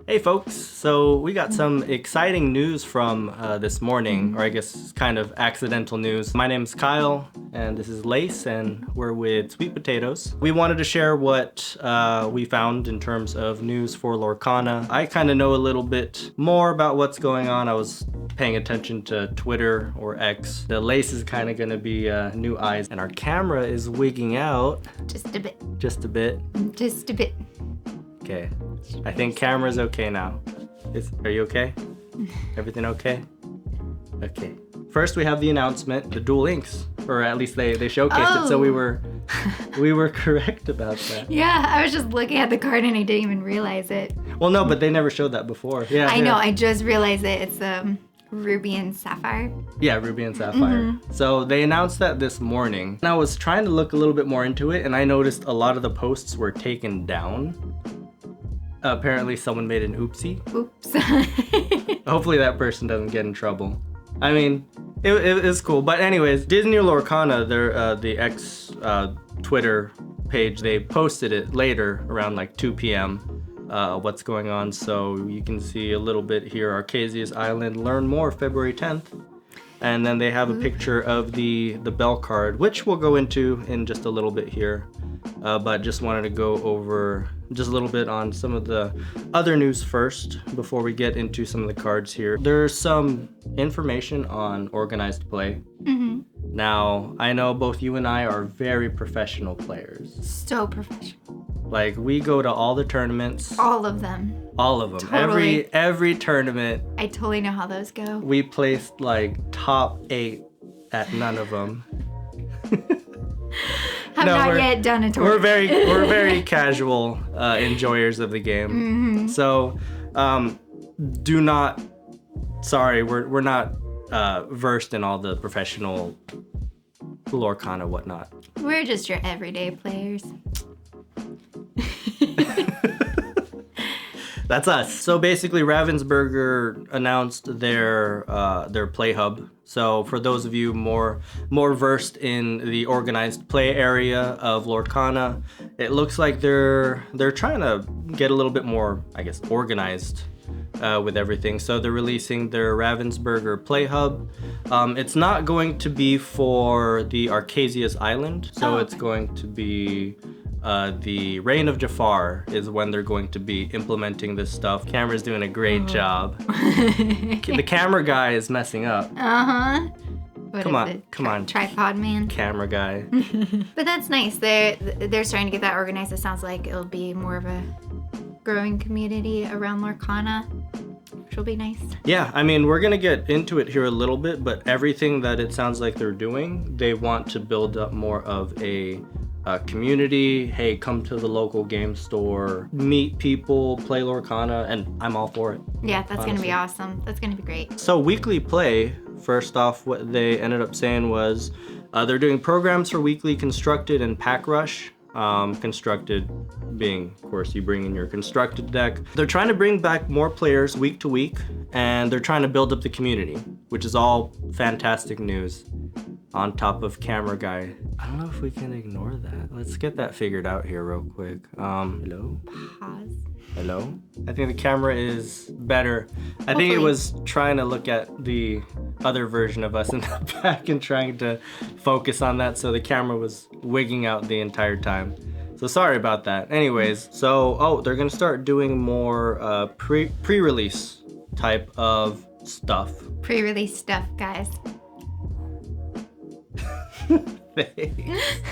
Hey folks, so we got some exciting news from this morning, or I guess kind of accidental news. My name's Kyle, and this is Lace, and we're with Sweet Potatoes. We wanted to share what we found in terms of news for Lorcana. I kind of know a little bit more about what's going on. I was paying attention to Twitter or X. The Lace is kind of going to be new eyes, and our camera is wigging out. Just a bit. Just a bit. Just a bit. Okay. I think camera's okay now. Are you okay? Everything okay? Okay. First we have the announcement, the dual inks, or at least they showcased it, so we were correct about that. Yeah, I was just looking at the card and I didn't even realize it. Well, no, but they never showed that before. Yeah. I know, I just realized it. It's Ruby and Sapphire. Yeah, Ruby and Sapphire. So they announced that this morning. And I was trying to look a little bit more into it, and I noticed a lot of the posts were taken down. Apparently someone made an oopsie. Oops. Hopefully that person doesn't get in trouble. I mean, it's cool. But anyways, Disney Lorcana, the X Twitter page, they posted it later around like 2 p.m. What's going on. So you can see a little bit here. ARCHAZIA'S Island, learn more February 10th. And then they have a picture of the bell card, which we'll go into in just a little bit here. But just wanted to go over just a little bit on some of the other news first before we get into some of the cards here. There's some information on organized play. Now, I know both you and I are very professional players. So professional. Like, we go to all the tournaments. All of them. All of them. Totally. Every tournament. I totally know how those go. We placed like top 8 at none of them. I've not yet done a tournament. We're very casual enjoyers of the game. So do not. Sorry, we're not versed in all the professional Lorcana whatnot. We're just your everyday players. That's us. So basically, Ravensburger announced their Play Hub. So for those of you more versed in the organized play area of Lorcana, it looks like they're trying to get a little bit more, I guess, organized with everything. So they're releasing their Ravensburger Play Hub. It's not going to be for the ARCHAZIA'S Island. So it's going to be the Reign of Jafar is when they're going to be implementing this stuff. Camera's doing a great job. The camera guy is messing up. Come on. Tripod man. Camera guy. But that's nice. They're starting to get that organized. It sounds like it'll be more of a growing community around Lorcana, which will be nice. Yeah, I mean, we're gonna get into it here a little bit, but everything that it sounds like they're doing, they want to build up more of a community. Hey, come to the local game store, meet people, play Lorcana, and I'm all for it. Yeah, that's gonna be awesome. That's gonna be great. So weekly play, first off, what they ended up saying was they're doing programs for weekly constructed and pack rush. Constructed being, of course, you bring in your constructed deck. They're trying to bring back more players week to week, and they're trying to build up the community, which is all fantastic news. On top of camera guy. I don't know if we can ignore that. Let's get that figured out here real quick. Hello? Pause. Hello? I think the camera is better. I think it was trying to look at the other version of us in the back and trying to focus on that, so the camera was wigging out the entire time. So sorry about that. Anyways, so, they're gonna start doing more pre-release type of stuff. Pre-release stuff, guys.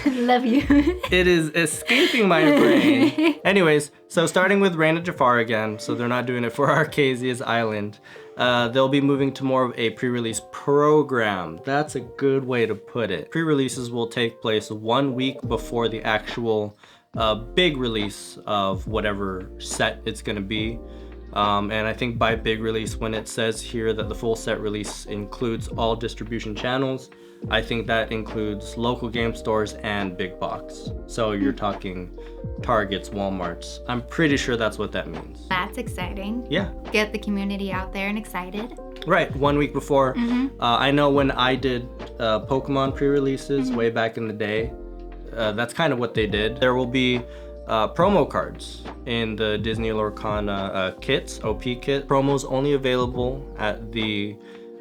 Love you. It is escaping my brain. Anyways, so starting with Reign of Jafar again, so they're not doing it for ARCHAZIA'S Island. They'll be moving to more of a pre-release program. That's a good way to put it. Pre-releases will take place 1 week before the actual big release of whatever set it's gonna be. And I think by big release, when it says here that the full set release includes all distribution channels, I think that includes local game stores and big box. So you're talking Targets, Walmarts. I'm pretty sure that's what that means. That's exciting. Yeah. Get the community out there and excited. Right, 1 week before. I know when I did Pokemon pre-releases way back in the day, that's kind of what they did. There will be promo cards in the Disney Lorcana kits, OP kit. Promos only available at the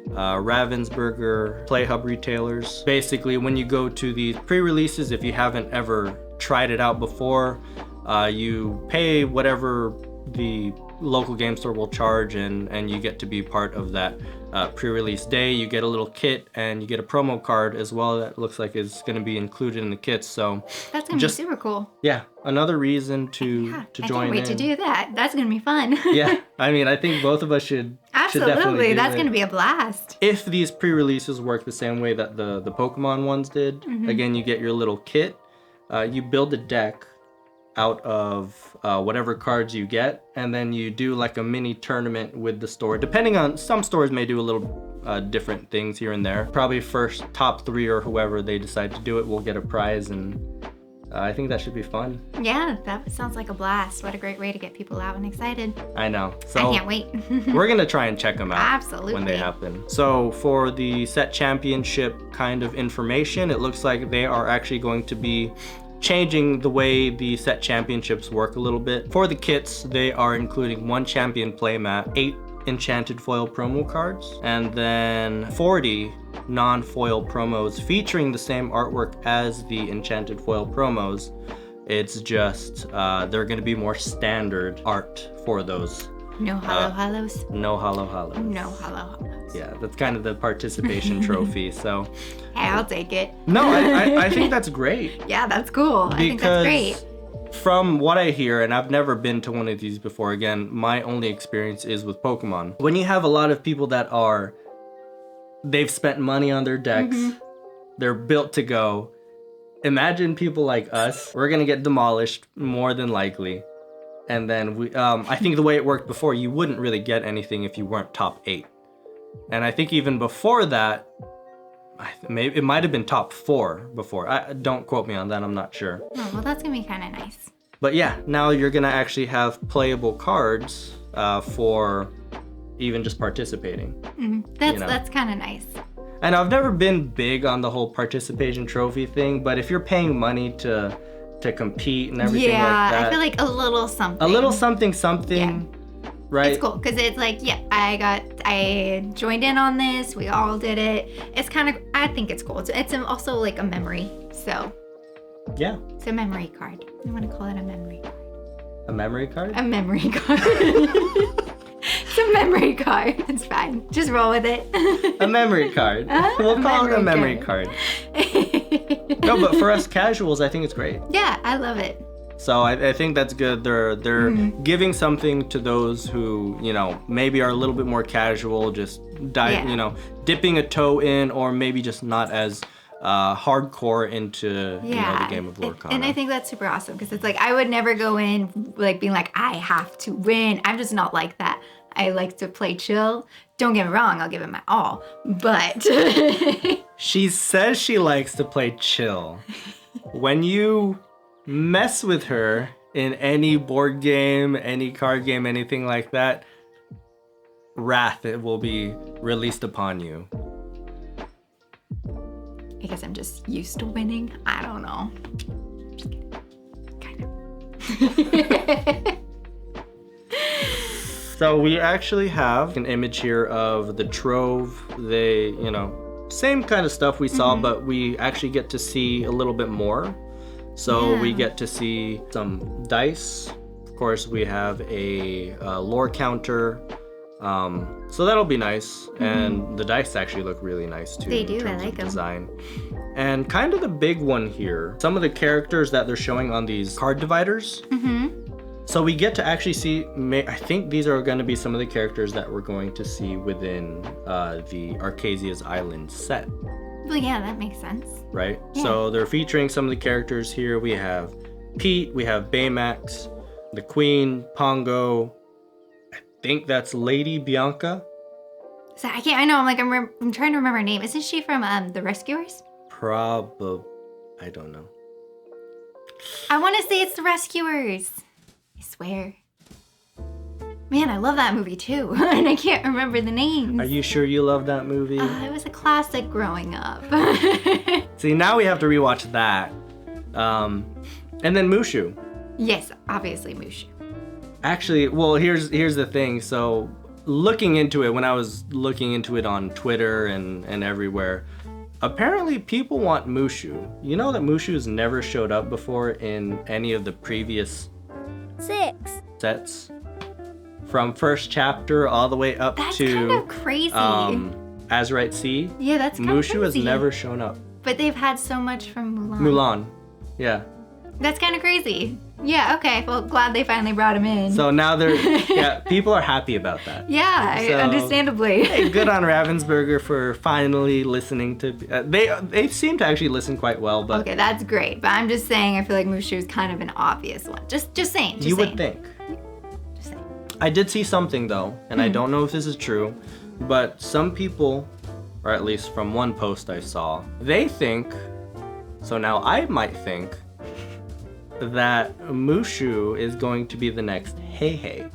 Ravensburger Play Hub retailers. Basically, when you go to these pre-releases, if you haven't ever tried it out before, you pay whatever the local game store will charge, and you get to be part of that pre-release day. You get a little kit and you get a promo card as well that looks like it's going to be included in the kits. So that's gonna be super cool. Yeah, another reason to join in. I can't wait to do that. That's gonna be fun. Yeah, I mean, I think both of us should. Absolutely, should that's gonna be a blast. If these pre-releases work the same way that the Pokemon ones did, again, you get your little kit. You build a deck out of whatever cards you get, and then you do like a mini tournament with the store. Depending on, some stores may do a little different things here and there. Probably first top 3 or whoever they decide to do it will get a prize, and I think that should be fun. Yeah, that sounds like a blast. What a great way to get people out and excited. I know. So I can't wait. We're gonna try and check them out. Absolutely. When they happen. So for the set championship kind of information, it looks like they are actually going to be changing the way the set championships work a little bit. For the kits, they are including 1 champion playmat, 8 enchanted foil promo cards, and then 40 non-foil promos featuring the same artwork as the enchanted foil promos. It's just they're going to be more standard art for those. No hollow hollows. No hollow hollows. No hollow hollows. Yeah, that's kind of the participation trophy. So hey, I'll take it. No, I think that's great. Yeah, that's cool. I think that's great. From what I hear, and I've never been to one of these before, again, my only experience is with Pokemon. When you have a lot of people that they've spent money on their decks, they're built to go. Imagine people like us, we're gonna get demolished more than likely. And then I think the way it worked before, you wouldn't really get anything if you weren't top 8. And I think even before that, it might have been top 4 before. Don't quote me on that, I'm not sure. Oh, well, that's gonna be kind of nice. But yeah, now you're gonna actually have playable cards for even just participating. That's kind of nice. And I've never been big on the whole participation trophy thing, but if you're paying money to compete and everything like that. Yeah, I feel like a little something. A little something, right? It's cool, because it's like, yeah, I joined in on this, we all did it. It's kind of, I think it's cool. It's also like a memory, so. Yeah. It's a memory card. I want to call it a memory card. A memory card? A memory card. It's a memory card. It's fine. Just roll with it. A memory card. We'll call it a memory card. No, but for us casuals, I think it's great. Yeah, I love it. So I think that's good. They're giving something to those who, maybe are a little bit more casual, just dipping a toe in, or maybe just not as hardcore into the game of Lorcana. And I think that's super awesome, because it's like, I would never go in like being like, I have to win. I'm just not like that. I like to play chill. Don't get me wrong, I'll give it my all, but she says she likes to play chill. When you mess with her in any board game, any card game, anything like that, wrath will be released upon you. I guess I'm just used to winning. I don't know. Just kidding. Kind of. So we actually have an image here of the Trove. They, same kind of stuff we saw, but we actually get to see a little bit more. So we get to see some dice. Of course, we have a lore counter. So that'll be nice. And the dice actually look really nice too. They do, in terms I like of them. Design. And kind of the big one here, some of the characters that they're showing on these card dividers. So we get to actually see, I think these are going to be some of the characters that we're going to see within the ARCHAZIA'S Island set. Well, yeah, that makes sense. Right? Yeah. So they're featuring some of the characters here. We have Pete, we have Baymax, the Queen, Pongo. I think that's Lady Bianca. So I know, I'm trying to remember her name. Isn't she from The Rescuers? Probably, I don't know. I want to say it's The Rescuers. I swear. Man, I love that movie too, and I can't remember the names. Are you sure you love that movie? It was a classic growing up. See, now we have to rewatch that. And then Mushu. Yes, obviously Mushu. Actually, well, here's the thing. So looking into it, when I was looking into it on Twitter and everywhere, apparently people want Mushu. You know that Mushu's never showed up before in any of the previous 6. sets? From first chapter all the way up That's to kind of crazy. Azrite Sea. Yeah, that's kind of Mushu has crazy. never shown up. But they've had so much from Mulan. Mulan. Yeah. That's kind of crazy. Yeah, okay. Well, glad they finally brought him in. So now yeah, people are happy about that. yeah, So- understandably. Hey, good on Ravensburger for finally listening to. They seem to actually listen quite well, but Okay, that's great. But I'm just saying, I feel like Mushu is kind of an obvious one. Just saying. Just you saying. would think. Just saying. I did see something though, and I don't know if this is true, but some people, or at least from one post I saw, they think. So now I might think that Mushu is going to be the next Hey Hey.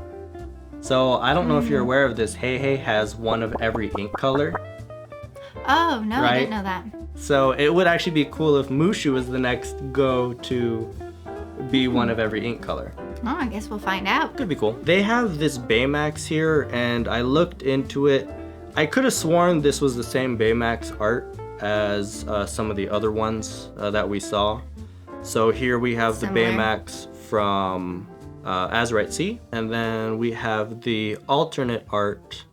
So I don't know if you're aware of this. Hey Hey has one of every ink color. Oh, no, I Right? didn't know that. So it would actually be cool if Mushu is the next go to be one of every ink color. Oh, I guess we'll find out. Could be cool. They have this Baymax here, and I looked into it. I could have sworn this was the same Baymax art as some of the other ones that we saw. So here we have the Similar. Baymax from Azrite Sea, and then we have the alternate art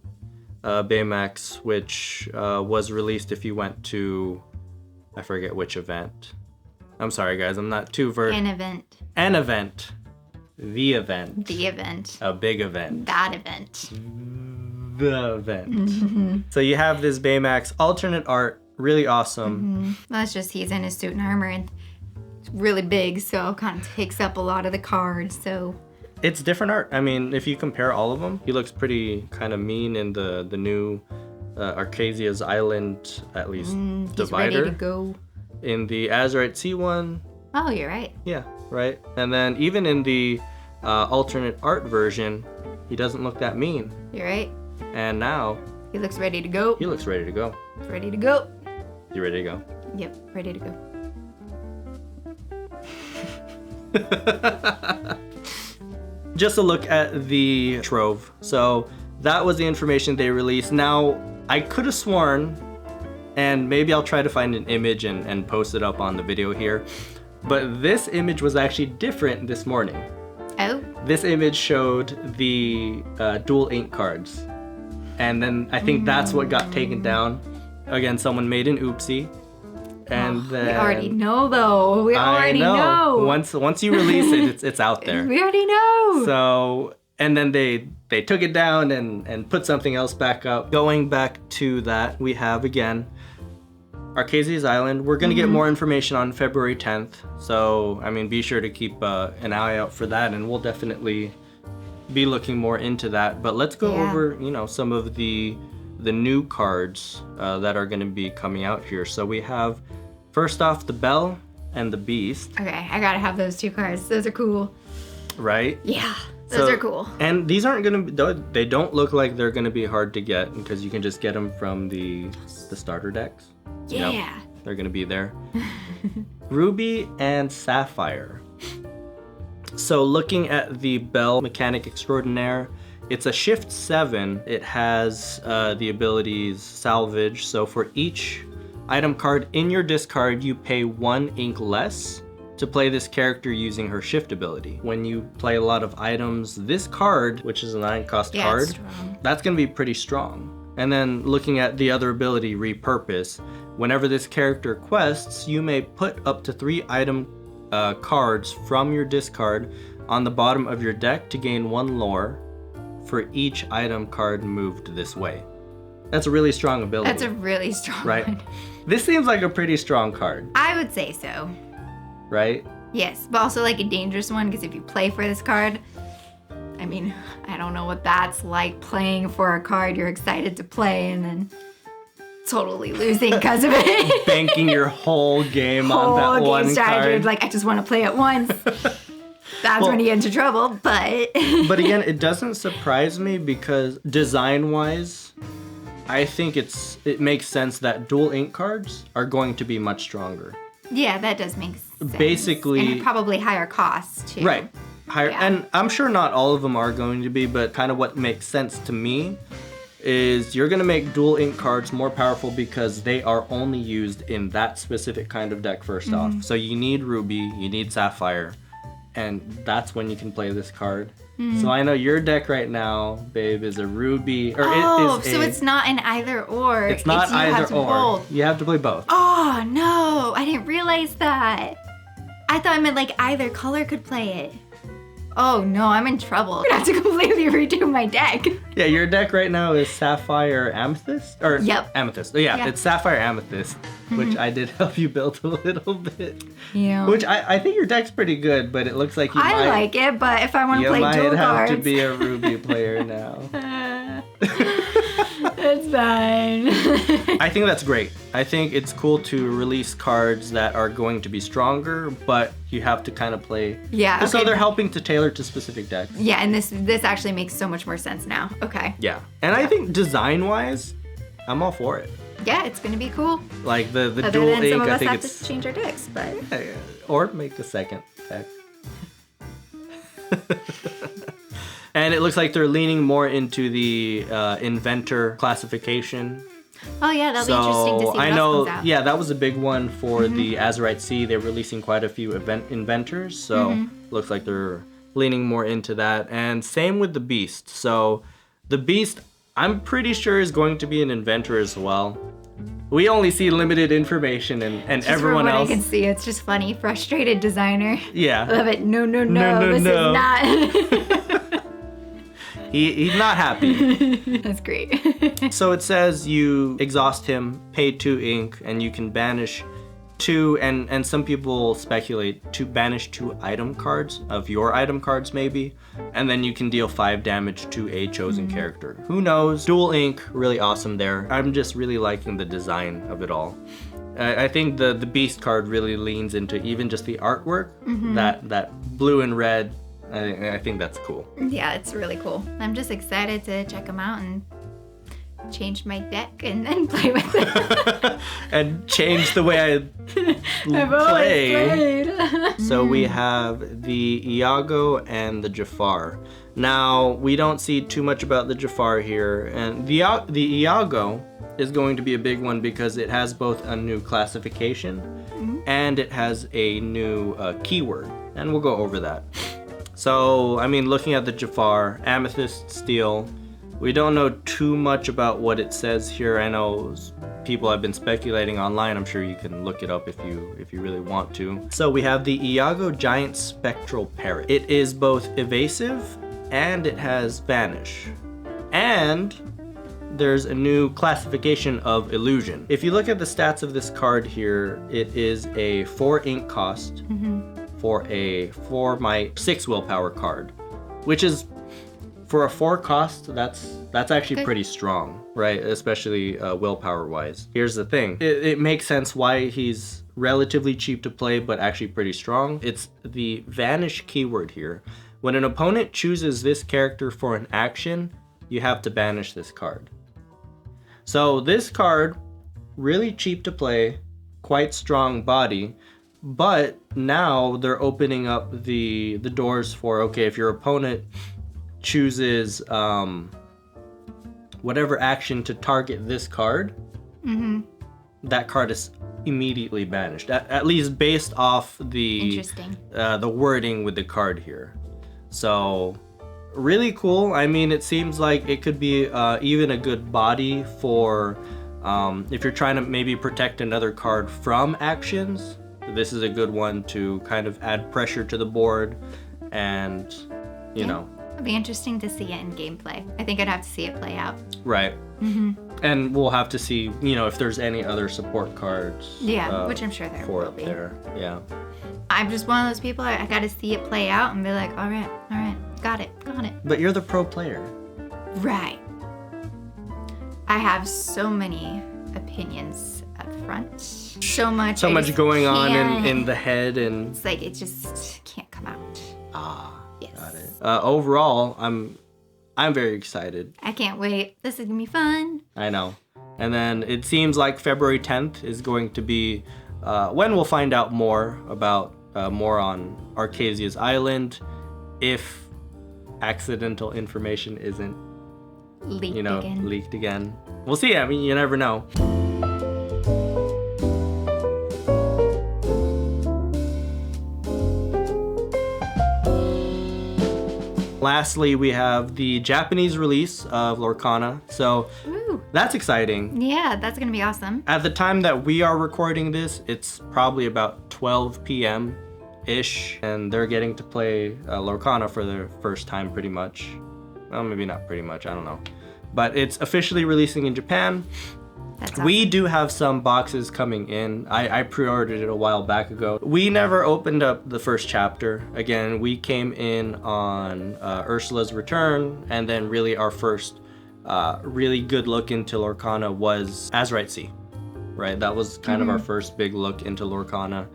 Baymax, which was released if you went to, I forget which event. I'm sorry guys, I'm not too versed. An event. An event. The event. The event. A big event. That event. The event. So you have this Baymax alternate art, really awesome. That's just he's in his suit and armor and it's really big, so it kind of takes up a lot of the card. So It's different art. I mean, if you compare all of them, he looks pretty kind of mean in the new ARCHAZIA'S Island, at least he's divider. ready to go. In the Azrite Sea one, Oh, you're right. yeah, right. And then even in the alternate art version, he doesn't look that mean. You're right. And now He looks ready to go. he looks ready to go. Ready to go. You ready to go? Yep, ready to go. Just a look at the Trove. So that was the information they released. Now, I could have sworn, and maybe I'll try to find an image and post it up on the video here, but this image was actually different this morning. Oh, This image showed the dual ink cards. And then I think that's what got taken down. Again, someone made an oopsie. And then we already know though. We already know. Once you release it, it's out there. We already know. So, and then they took it down and put something else back up. Going back to that, we have again ARCHAZIA'S Island. We're gonna get more information on February 10th. So, I mean, be sure to keep an eye out for that, and we'll definitely be looking more into that. But let's go over, some of the new cards that are gonna be coming out here. So we have, first off, the Belle and the Beast, Okay, I gotta have those two cards. Those are cool. right? Yeah, those So- are cool. And these aren't gonna be, they don't look like they're gonna be hard to get because you can just get them from the starter decks. Yeah. Yep, they're gonna be there. Ruby and Sapphire. So looking at the Belle Mechanic Extraordinaire, it's a Shift 7. It has the abilities Salvage. So for each item card in your discard, you pay 1 ink less to play this character using her Shift ability. When you play a lot of items, this card, which is a 9-cost Yeah, card, it's strong. that's going to be pretty strong. And then looking at the other ability, Repurpose, whenever this character quests, you may put up to 3 item cards from your discard on the bottom of your deck to gain 1 lore for each item card moved this way. That's a really strong ability. That's a really strong right? one. This seems like a pretty strong card, I would say so. right? Yes, but also like a dangerous one because if you play for this card, I mean, I don't know what that's like playing for a card you're excited to play and then totally losing because of it. Banking your whole game on that Whole one game strategy, card. like I just want to play it once. That's Well- when you get into trouble, but But again, it doesn't surprise me because design-wise, I think it makes sense that dual ink cards are going to be much stronger. yeah, that does make sense. basically... And probably higher costs, too. Right. Higher, Yeah. and I'm sure not all of them are going to be, but kind of what makes sense to me is you're going to make dual ink cards more powerful because they are only used in that specific kind of deck first off. So you need Ruby, you need Sapphire, and that's when you can play this card. So I know your deck right now, babe, is a Ruby, or Oh, it is so a, it's not an either or. it's not you have either to or. both. You have to play both. Oh, no. I didn't realize that. I thought it meant like either color could play it. Oh, no, I'm in trouble. I have to completely redo my deck. Yeah, your deck right now is Sapphire Amethyst? Or Yep. Amethyst. Oh, yeah, Yeah. it's Sapphire Amethyst, which I did help you build a little bit. Yeah. Which I think your deck's pretty good, but it looks like you I might... like it, but if I want to You play might dual have cards... to be a Ruby player now. It's fine. I think that's great. I think it's cool to release cards that are going to be stronger, but you have to kind of play... Yeah, So okay. they're helping to tailor to specific decks. Yeah, and this actually makes so much more sense now. Okay. Yeah. And I think design-wise, I'm all for it. Yeah, it's gonna be cool. Like the Other dual than some ink, of I us think have it's... to change our decks, but Or make a second deck. And it looks like they're leaning more into the inventor classification. oh yeah, that'll be interesting to see what I else know, comes out. yeah, that was a big one for the Azurite Sea. They're releasing quite a few inventors, so looks like they're leaning more into that. And same with the Beast. So the Beast, I'm pretty sure is going to be an inventor as well. We only see limited information, and Just everyone from what else. I can see, it's just funny. Frustrated designer. Yeah. Love it. No, No, no, this no. is not. He's not happy. That's great. So it says you exhaust him, pay 2 ink, and you can banish 2, and some people speculate to banish 2 item cards of your item cards maybe, and then you can deal 5 damage to a chosen character. Who knows? Dual ink, really awesome there. I'm just really liking the design of it all. I think the Beast card really leans into even just the artwork, that blue and red. I think that's cool. Yeah, it's really cool. I'm just excited to check them out and change my deck and then play with it. And change the way I I've always played. So we have the Iago and the Jafar. Now, we don't see too much about the Jafar here, and the Iago is going to be a big one because it has both a new classification and it has a new keyword, and we'll go over that. So, I mean, looking at the Jafar, Amethyst Steel, we don't know too much about what it says here. I know people have been speculating online. I'm sure you can look it up if you really want to. So we have the Iago Giant Spectral Parrot. It is both evasive and it has Vanish. And there's a new classification of illusion. If you look at the stats of this card here, it is a 4 ink cost for a 4 might 6 willpower card, which is, for a 4 cost, that's actually Good. pretty strong, right? Especially willpower wise. Here's the thing. It makes sense why he's relatively cheap to play, but actually pretty strong. It's the Vanish keyword here. When an opponent chooses this character for an action, you have to banish this card. So this card, really cheap to play, quite strong body, but now they're opening up the doors for, okay, if your opponent chooses whatever action to target this card, that card is immediately banished, at least based off the Interesting. The wording with the card here. So really cool. I mean, it seems like it could be even a good body for if you're trying to maybe protect another card from actions. This is a good one to kind of add pressure to the board, and you know. It'll be interesting to see it in gameplay. I think I'd have to see it play out. Right. And we'll have to see, if there's any other support cards. Yeah, which I'm sure there for will it be. there. Yeah. I'm just one of those people, I gotta see it play out and be like, all right, got it. But you're the pro player. Right. I have so many opinions up front. So much Going on can't- in the head, and It's like, it just can't come out. Yes. got it. Overall, I'm very excited. I can't wait. This is gonna be fun. I know. And then it seems like February 10th is going to be when we'll find out more about more on ARCHAZIA'S island, if accidental information isn't leaked again. We'll see. I mean, you never know. Lastly, we have the Japanese release of Lorcana. So that's exciting. Yeah, that's gonna be awesome. At the time that we are recording this, it's probably about 12 p.m. ish, and they're getting to play Lorcana for their first time pretty much. Well, maybe not pretty much, I don't know. But it's officially releasing in Japan. That's awesome. We do have some boxes coming in. I pre-ordered it a while back ago. We never opened up the first chapter. Again, we came in on Ursula's Return, and then really our first really good look into Lorcana was Azrite, right? That was kind of our first big look into Lorcana.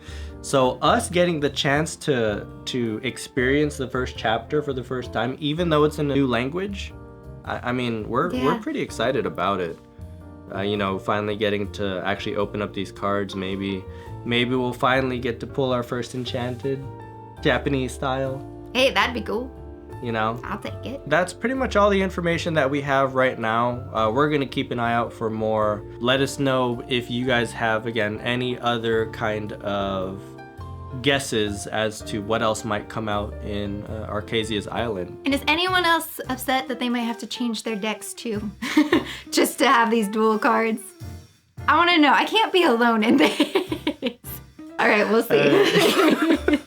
So us getting the chance to experience the first chapter for the first time, even though it's in a new language, I mean, we're pretty excited about it. Finally getting to actually open up these cards. Maybe we'll finally get to pull our first enchanted Japanese style. Hey, that'd be cool. I'll take it. That's pretty much all the information that we have right now. We're gonna keep an eye out for more. Let us know if you guys have, again, any other kind of guesses as to what else might come out in ARCHAZIA'S island. And is anyone else upset that they might have to change their decks too? Just to have these dual cards? I want to know. I can't be alone in this. All right, we'll see.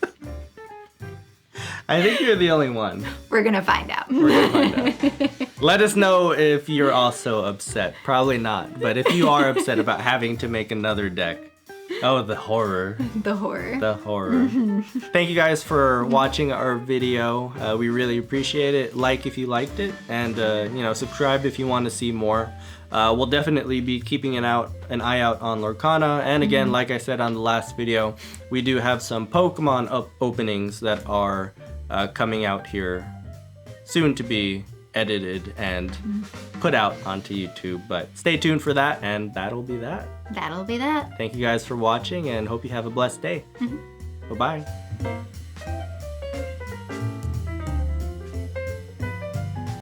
I think you're the only one. We're gonna find out. Let us know if you're also upset. Probably not, but if you are upset about having to make another deck. Oh, the horror. The horror. The horror. Thank you guys for watching our video. We really appreciate it. Like if you liked it, and subscribe if you want to see more. We'll definitely be keeping an eye out on Lorcana. And again, like I said on the last video, we do have some Pokemon openings that are coming out here soon to be edited and put out onto YouTube. But stay tuned for that, and that'll be that. That'll be that. Thank you guys for watching, and hope you have a blessed day. Bye-bye.